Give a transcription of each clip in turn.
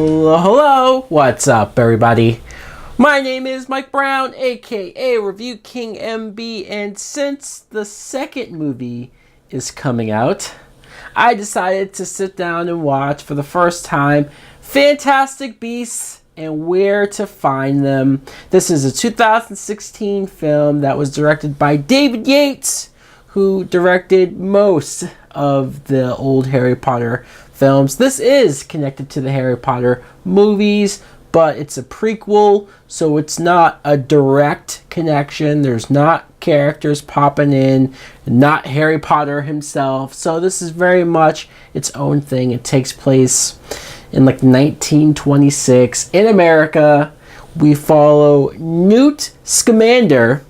Hello, what's up everybody? My name is Mike Brown, aka ReviewKingMB, and since the second movie is coming out, I decided to sit down and watch for the first time Fantastic Beasts and Where to Find Them. This is a 2016 film that was directed by David Yates, who directed most of the old Harry Potter films. This is connected to the Harry Potter movies, but it's a prequel, so it's not a direct connection. There's not characters popping in, not Harry Potter himself. So this is very much its own thing. It takes place in like 1926 in America. We follow Newt Scamander,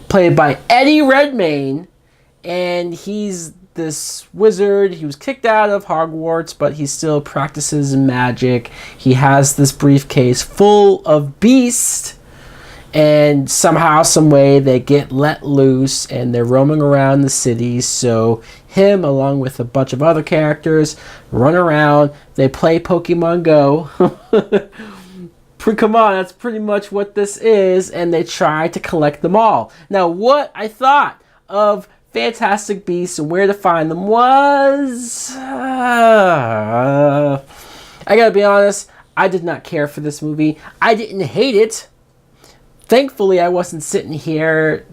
played by Eddie Redmayne, and he's this wizard. He was kicked out of Hogwarts, but he still practices magic. He has this briefcase full of beasts, and somehow, some way, they get let loose, and they're roaming around the city. So him, along with a bunch of other characters, run around. They play Pokemon Go. Come on, that's pretty much what this is, and they try to collect them all. Now, what I thought of Fantastic Beasts and Where to Find Them was... I gotta be honest, I did not care for this movie. I didn't hate it. Thankfully, I wasn't sitting here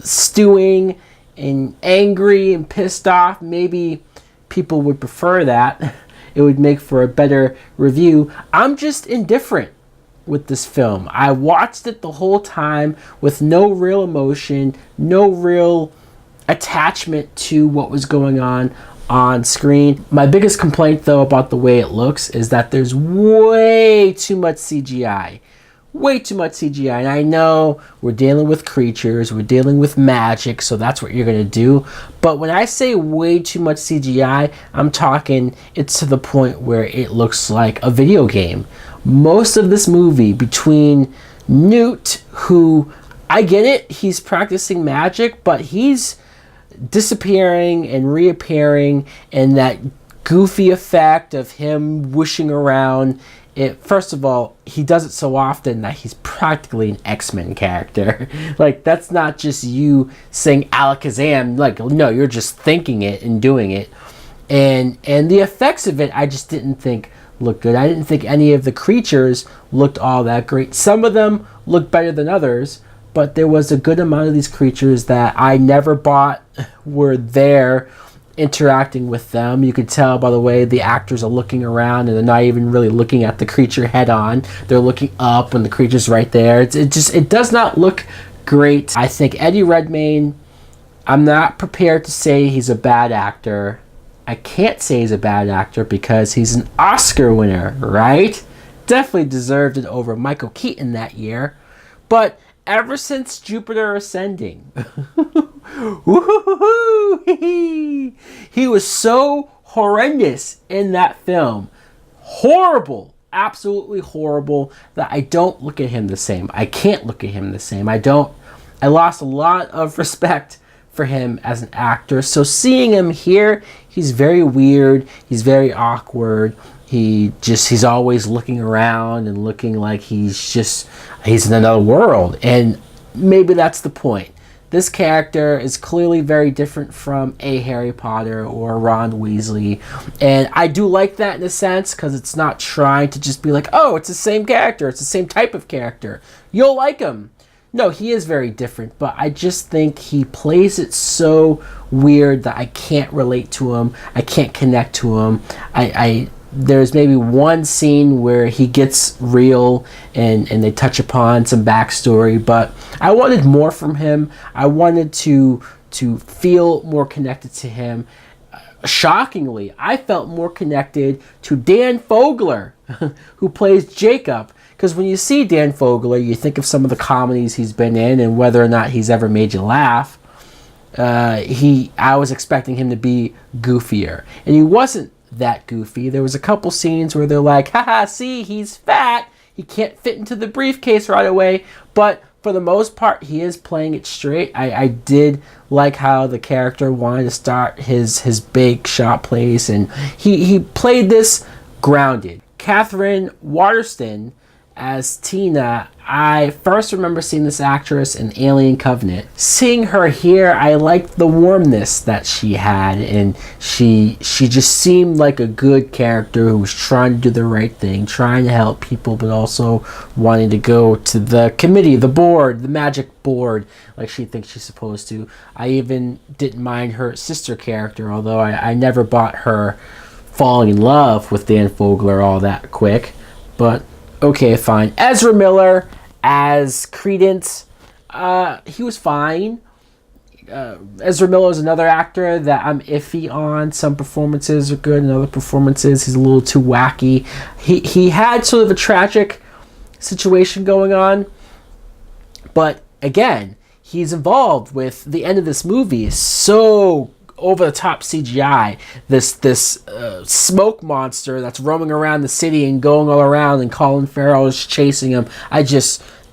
stewing and angry and pissed off. Maybe people would prefer that. It would make for a better review. I'm just indifferent with this film. I watched it the whole time with no real emotion, no real attachment to what was going on screen. My biggest complaint, though, about the way it looks is that there's way too much CGI. Way too much CGI. And I know we're dealing with creatures, we're dealing with magic, so that's what you're going to do. But when I say way too much CGI, I'm talking it's to the point where it looks like a video game. Most of this movie, between Newt, who, I get it, he's practicing magic, but he's disappearing and reappearing, and that goofy effect of him whooshing around. First of all, he does it so often that he's practically an X-Men character. Like, that's not just you saying Alakazam. Like, no, you're just thinking it and doing it. And the effects of it, I just didn't think looked good. I didn't think any of the creatures looked all that great. Some of them looked better than others, but there was a good amount of these creatures that I never bought were there interacting with them. You could tell by the way the actors are looking around, and they're not even really looking at the creature head on. They're looking up when the creature's right there. It does not look great. I think Eddie Redmayne, I'm not prepared to say he's a bad actor. I can't say he's a bad actor because he's an Oscar winner, right? Definitely deserved it over Michael Keaton that year. But ever since Jupiter Ascending, he was so horrendous in that film. Horrible, absolutely horrible, that I don't look at him the same. I can't look at him the same. I lost a lot of respect for him as an actor. So seeing him here, he's very weird, he's very awkward. He's always looking around and looking like he's in another world. And maybe that's the point. This character is clearly very different from a Harry Potter or Ron Weasley. And I do like that in a sense, because it's not trying to just be like, oh, it's the same character, it's the same type of character, you'll like him. No, he is very different, but I just think he plays it so weird that I can't relate to him. I can't connect to him. There's maybe one scene where he gets real and they touch upon some backstory, but I wanted more from him. I wanted to feel more connected to him. Shockingly, I felt more connected to Dan Fogler, who plays Jacob. Because when you see Dan Fogler, you think of some of the comedies he's been in and whether or not he's ever made you laugh. I was expecting him to be goofier, and he wasn't that goofy. There was a couple scenes where they're like, haha, see, he's fat, he can't fit into the briefcase right away, but for the most part, he is playing it straight. I did like how the character wanted to start his big shot plays, and he played this grounded. Catherine Waterston as Tina, I first remember seeing this actress in Alien Covenant. Seeing her here, I liked the warmness that she had, and she just seemed like a good character who was trying to do the right thing, trying to help people, but also wanting to go to the committee, the board, the magic board, like she thinks she's supposed to. I even didn't mind her sister character, although I never bought her falling in love with Dan Fogler all that quick, but okay, fine. Ezra Miller as Credence, he was fine. Ezra Miller is another actor that I'm iffy on. Some performances are good, and other performances he's a little too wacky. He had sort of a tragic situation going on, but again, he's involved with the end of this movie. So over the top CGI, this smoke monster that's roaming around the city and going all around, and Colin Farrell is chasing him.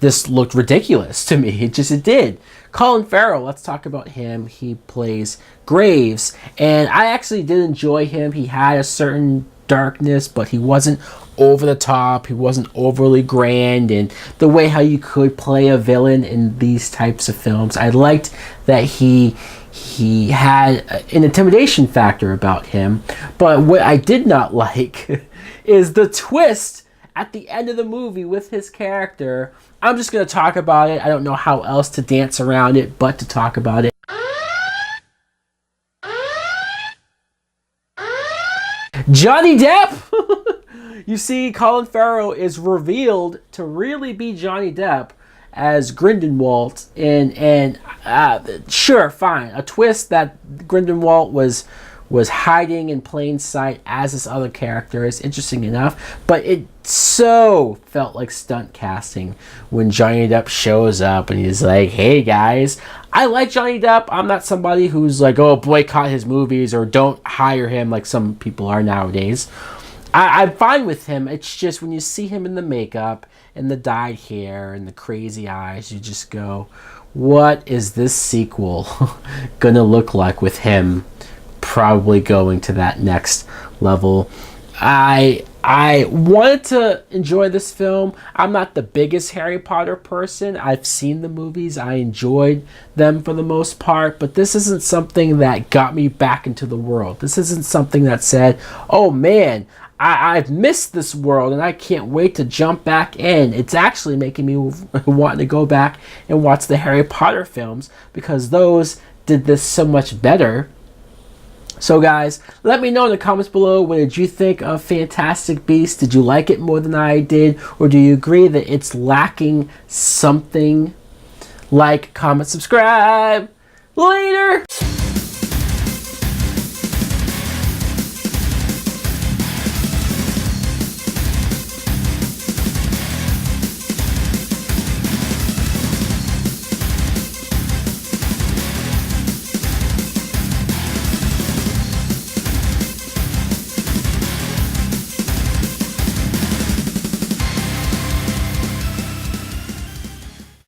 This looked ridiculous to me. It did. Colin Farrell, let's talk about him. He plays Graves, and I actually did enjoy him. He had a certain darkness, but he wasn't over the top. He wasn't overly grand, and the way how you could play a villain in these types of films, I liked that he had an intimidation factor about him. But what I did not like is the twist at the end of the movie with his character. I'm just going to talk about it. I don't know how else to dance around it but to talk about it. Johnny Depp! You see, Colin Farrell is revealed to really be Johnny Depp as Grindelwald, and sure, fine, a twist that Grindelwald was hiding in plain sight as this other character is interesting enough, but it so felt like stunt casting when Johnny Depp shows up and he's like, hey guys, I like Johnny Depp. I'm not somebody who's like, oh, boycott his movies or don't hire him like some people are nowadays. I'm fine with him. It's just when you see him in the makeup and the dyed hair and the crazy eyes, you just go, what is this sequel gonna look like with him probably going to that next level? I wanted to enjoy this film. I'm not the biggest Harry Potter person. I've seen the movies. I enjoyed them for the most part, but this isn't something that got me back into the world. This isn't something that said, oh man, I've missed this world and I can't wait to jump back in. It's actually making me want to go back and watch the Harry Potter films because those did this so much better. So guys, let me know in the comments below, what did you think of Fantastic Beasts? Did you like it more than I did? Or do you agree that it's lacking something? Like, comment, subscribe. Later!